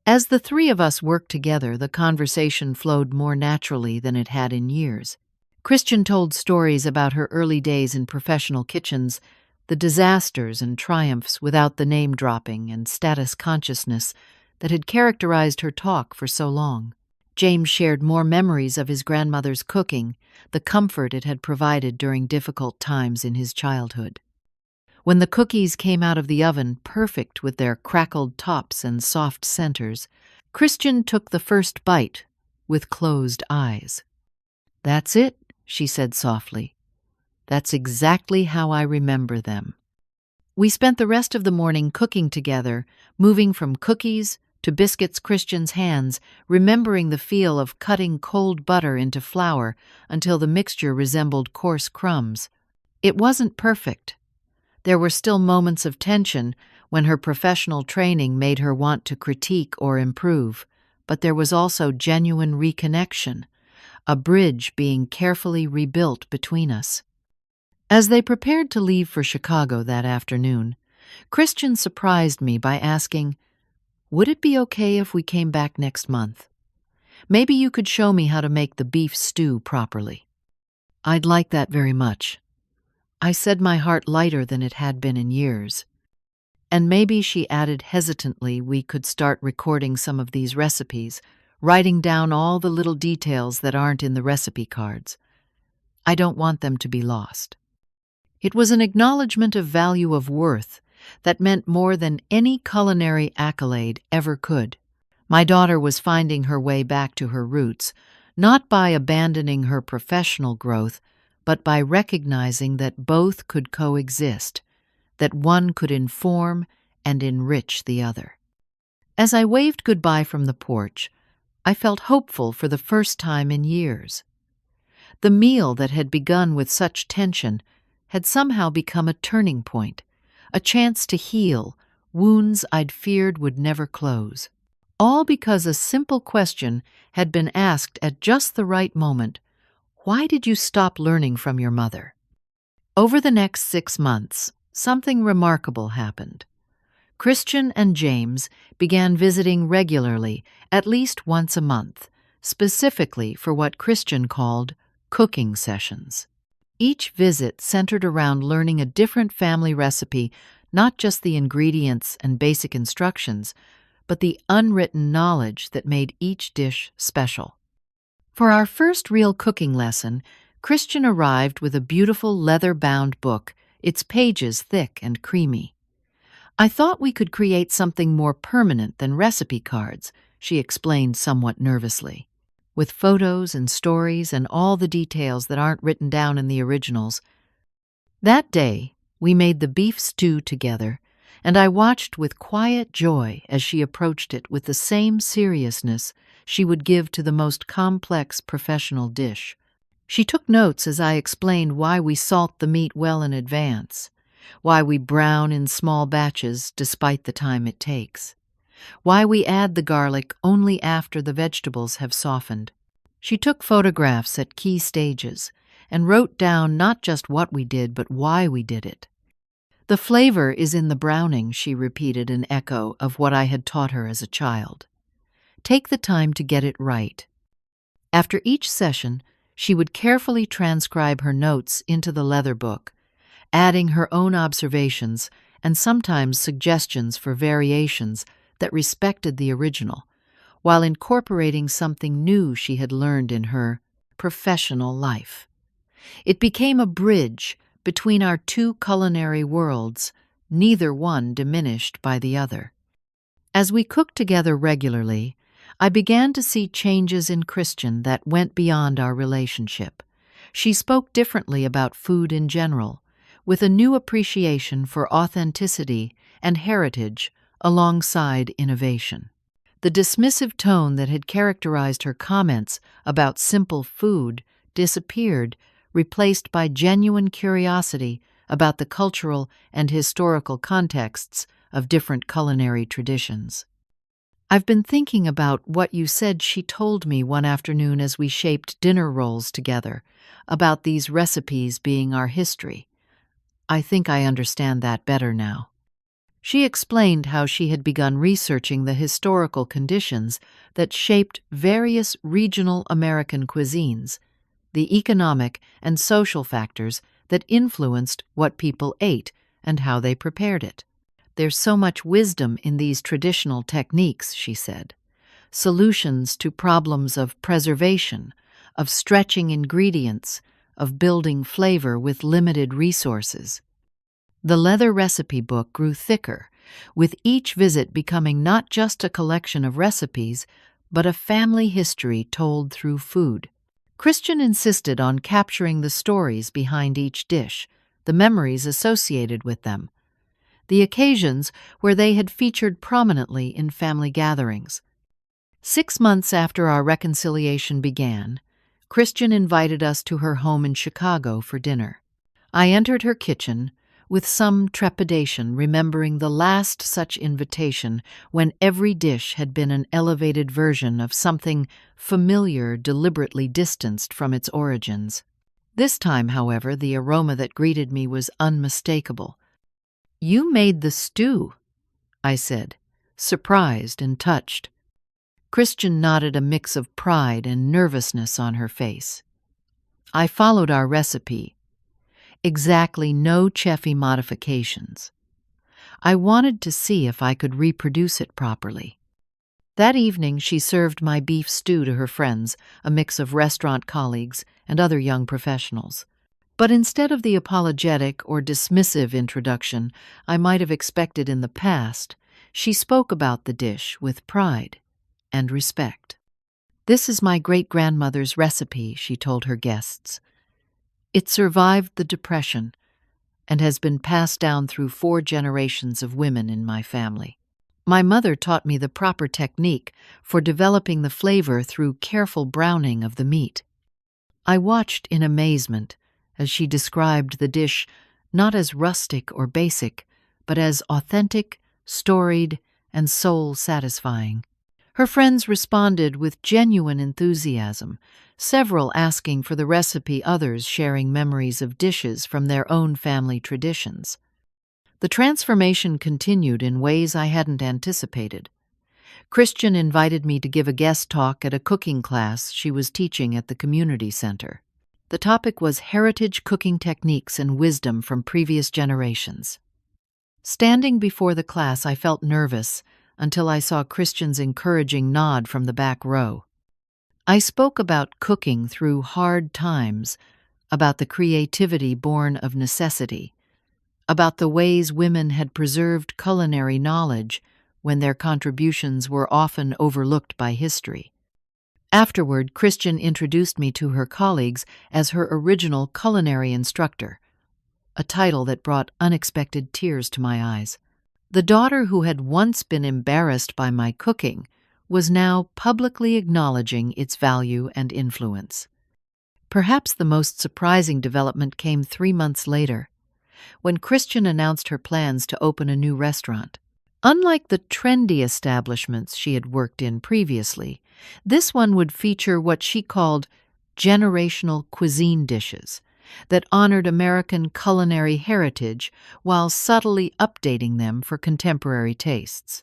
As the three of us worked together, the conversation flowed more naturally than it had in years. Christian told stories about her early days in professional kitchens, the disasters and triumphs without the name-dropping and status consciousness that had characterized her talk for so long. James shared more memories of his grandmother's cooking, the comfort it had provided during difficult times in his childhood. When the cookies came out of the oven, perfect with their crackled tops and soft centers, Christian took the first bite with closed eyes. That's it, she said softly. That's exactly how I remember them. We spent the rest of the morning cooking together, moving from cookies to biscuits. Christian's hands, remembering the feel of cutting cold butter into flour until the mixture resembled coarse crumbs. It wasn't perfect. There were still moments of tension when her professional training made her want to critique or improve, but there was also genuine reconnection, a bridge being carefully rebuilt between us. As they prepared to leave for Chicago that afternoon, Christian surprised me by asking, "Would it be okay if we came back next month? Maybe you could show me how to make the beef stew properly." "I'd like that very much." I said, my heart lighter than it had been in years. And maybe, she added hesitantly, we could start recording some of these recipes, writing down all the little details that aren't in the recipe cards. I don't want them to be lost. It was an acknowledgement of value, of worth, that meant more than any culinary accolade ever could. My daughter was finding her way back to her roots, not by abandoning her professional growth, but by recognizing that both could coexist, that one could inform and enrich the other. As I waved goodbye from the porch, I felt hopeful for the first time in years. The meal that had begun with such tension had somehow become a turning point, a chance to heal wounds I'd feared would never close. All because a simple question had been asked at just the right moment: why did you stop learning from your mother? Over the next 6 months, something remarkable happened. Christian and James began visiting regularly, at least once a month, specifically for what Christian called cooking sessions. Each visit centered around learning a different family recipe, not just the ingredients and basic instructions, but the unwritten knowledge that made each dish special. For our first real cooking lesson, Christian arrived with a beautiful leather-bound book, its pages thick and creamy. "I thought we could create something more permanent than recipe cards," she explained somewhat nervously. "With photos and stories and all the details that aren't written down in the originals." That day, we made the beef stew together, and I watched with quiet joy as she approached it with the same seriousness she would give to the most complex professional dish. She took notes as I explained why we salt the meat well in advance, why we brown in small batches despite the time it takes, why we add the garlic only after the vegetables have softened. She took photographs at key stages and wrote down not just what we did, but why we did it. "The flavor is in the browning," she repeated, an echo of what I had taught her as a child. "Take the time to get it right." After each session, she would carefully transcribe her notes into the leather book, adding her own observations and sometimes suggestions for variations that respected the original, while incorporating something new she had learned in her professional life. It became a bridge between our two culinary worlds, neither one diminished by the other. As we cooked together regularly, I began to see changes in Christian that went beyond our relationship. She spoke differently about food in general, with a new appreciation for authenticity and heritage alongside innovation. The dismissive tone that had characterized her comments about simple food disappeared, replaced by genuine curiosity about the cultural and historical contexts of different culinary traditions. "I've been thinking about what you said," she told me one afternoon as we shaped dinner rolls together, "about these recipes being our history. I think I understand that better now." She explained how she had begun researching the historical conditions that shaped various regional American cuisines, the economic and social factors that influenced what people ate and how they prepared it. "There's so much wisdom in these traditional techniques," she said. "Solutions to problems of preservation, of stretching ingredients, of building flavor with limited resources." The leather recipe book grew thicker, with each visit becoming not just a collection of recipes, but a family history told through food. Christian insisted on capturing the stories behind each dish, the memories associated with them, the occasions where they had featured prominently in family gatherings. 6 months after our reconciliation began, Christian invited us to her home in Chicago for dinner. I entered her kitchen with some trepidation, remembering the last such invitation when every dish had been an elevated version of something familiar deliberately distanced from its origins. This time, however, the aroma that greeted me was unmistakable. "You made the stew," I said, surprised and touched. Christian nodded, a mix of pride and nervousness on her face. "I followed our recipe. Exactly no chefy modifications. I wanted to see if I could reproduce it properly." That evening she served my beef stew to her friends, a mix of restaurant colleagues and other young professionals. But instead of the apologetic or dismissive introduction I might have expected in the past, she spoke about the dish with pride and respect. "This is my great-grandmother's recipe," she told her guests. "It survived the Depression and has been passed down through 4 generations of women in my family. My mother taught me the proper technique for developing the flavor through careful browning of the meat." I watched in amazement as she described the dish not as rustic or basic, but as authentic, storied, and soul-satisfying. Her friends responded with genuine enthusiasm, several asking for the recipe, others sharing memories of dishes from their own family traditions. The transformation continued in ways I hadn't anticipated. Christian invited me to give a guest talk at a cooking class she was teaching at the community center. The topic was heritage cooking techniques and wisdom from previous generations. Standing before the class, I felt nervous until I saw Christian's encouraging nod from the back row. I spoke about cooking through hard times, about the creativity born of necessity, about the ways women had preserved culinary knowledge when their contributions were often overlooked by history. Afterward, Christian introduced me to her colleagues as her original culinary instructor, a title that brought unexpected tears to my eyes. The daughter who had once been embarrassed by my cooking was now publicly acknowledging its value and influence. Perhaps the most surprising development came 3 months later, when Christian announced her plans to open a new restaurant. Unlike the trendy establishments she had worked in previously, this one would feature what she called generational cuisine dishes that honored American culinary heritage while subtly updating them for contemporary tastes.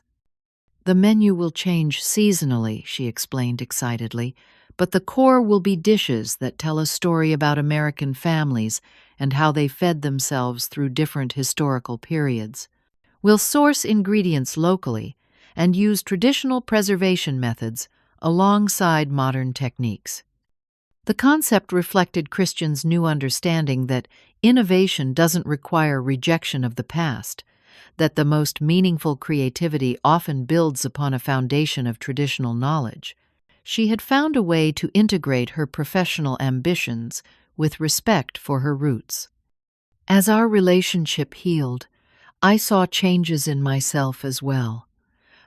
"The menu will change seasonally," she explained excitedly, "but the core will be dishes that tell a story about American families and how they fed themselves through different historical periods. We'll source ingredients locally and use traditional preservation methods alongside modern techniques." The concept reflected Christian's new understanding that innovation doesn't require rejection of the past, that the most meaningful creativity often builds upon a foundation of traditional knowledge. She had found a way to integrate her professional ambitions with respect for her roots. As our relationship healed, I saw changes in myself as well.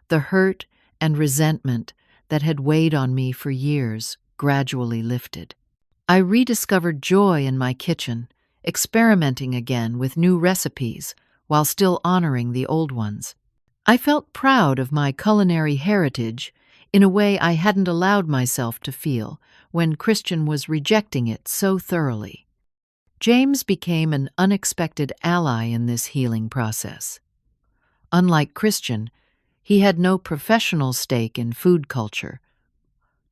The hurt and resentment that had weighed on me for years gradually lifted. I rediscovered joy in my kitchen, experimenting again with new recipes while still honoring the old ones. I felt proud of my culinary heritage in a way I hadn't allowed myself to feel when Christian was rejecting it so thoroughly. James became an unexpected ally in this healing process. Unlike Christian, he had no professional stake in food culture,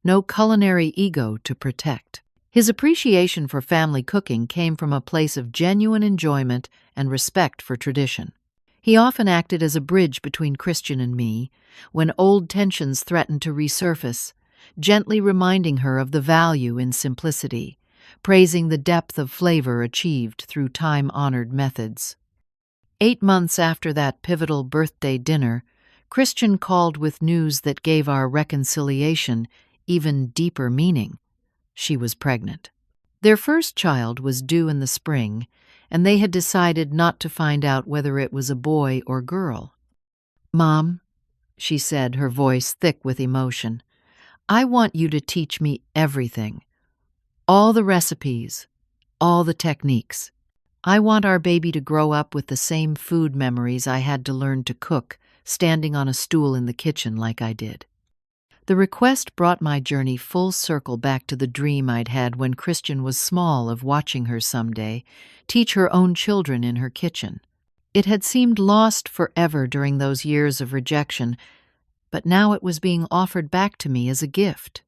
no culinary ego to protect. His appreciation for family cooking came from a place of genuine enjoyment and respect for tradition. He often acted as a bridge between Christian and me when old tensions threatened to resurface, gently reminding her of the value in simplicity, praising the depth of flavor achieved through time-honored methods. 8 months after that pivotal birthday dinner, Christian called with news that gave our reconciliation even deeper meaning. She was pregnant. Their first child was due in the spring, and they had decided not to find out whether it was a boy or girl. "Mom," she said, her voice thick with emotion, "I want you to teach me everything. All the recipes, all the techniques. I want our baby to grow up with the same food memories I had to learn to cook, standing on a stool in the kitchen like I did." The request brought my journey full circle back to the dream I'd had when Christian was small of watching her someday teach her own children in her kitchen. It had seemed lost forever during those years of rejection, but now it was being offered back to me as a gift.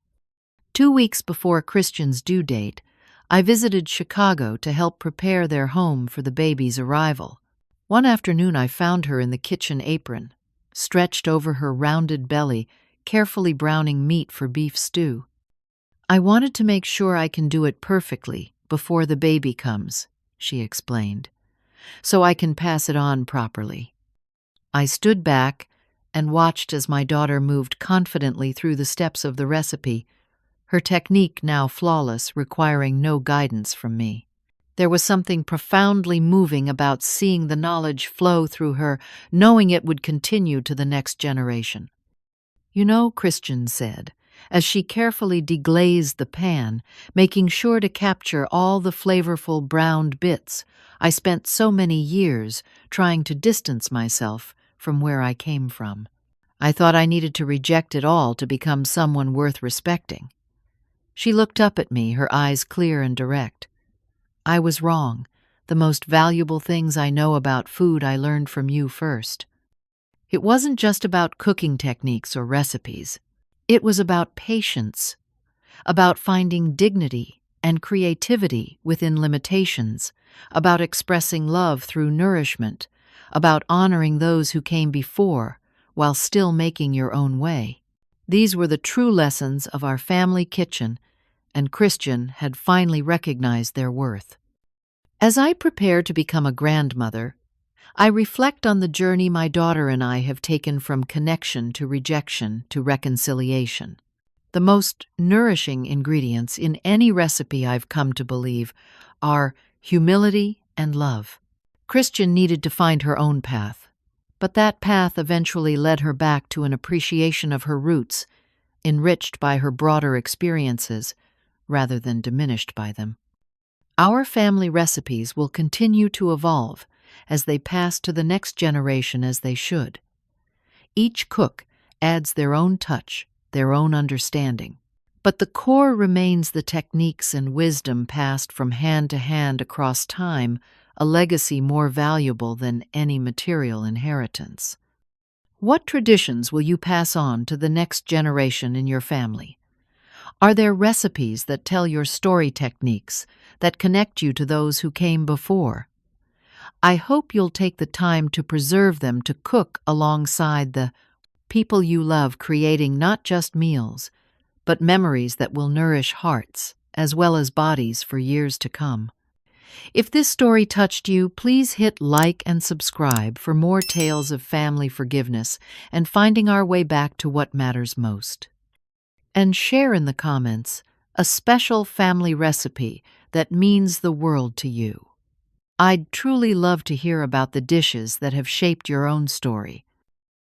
2 weeks before Christian's due date, I visited Chicago to help prepare their home for the baby's arrival. One afternoon I found her in the kitchen apron, stretched over her rounded belly, carefully browning meat for beef stew. "I wanted to make sure I can do it perfectly before the baby comes," she explained, "so I can pass it on properly." I stood back and watched as my daughter moved confidently through the steps of the recipe, her technique now flawless, requiring no guidance from me. There was something profoundly moving about seeing the knowledge flow through her, knowing it would continue to the next generation. "You know," Christian said, as she carefully deglazed the pan, making sure to capture all the flavorful browned bits, "I spent so many years trying to distance myself from where I came from. I thought I needed to reject it all to become someone worth respecting." She looked up at me, her eyes clear and direct. "I was wrong. The most valuable things I know about food I learned from you first." It wasn't just about cooking techniques or recipes. It was about patience, about finding dignity and creativity within limitations, about expressing love through nourishment, about honoring those who came before while still making your own way. These were the true lessons of our family kitchen, and Christian had finally recognized their worth. As I prepared to become a grandmother, I reflect on the journey my daughter and I have taken from connection to rejection to reconciliation. The most nourishing ingredients in any recipe, I've come to believe, are humility and love. Christian needed to find her own path, but that path eventually led her back to an appreciation of her roots, enriched by her broader experiences rather than diminished by them. Our family recipes will continue to evolve as they pass to the next generation, as they should. Each cook adds their own touch, their own understanding. But the core remains the techniques and wisdom passed from hand to hand across time, a legacy more valuable than any material inheritance. What traditions will you pass on to the next generation in your family? Are there recipes that tell your story techniques, that connect you to those who came before? I hope you'll take the time to preserve them, to cook alongside the people you love, creating not just meals, but memories that will nourish hearts as well as bodies for years to come. If this story touched you, please hit like and subscribe for more tales of family forgiveness and finding our way back to what matters most. And share in the comments a special family recipe that means the world to you. I'd truly love to hear about the dishes that have shaped your own story.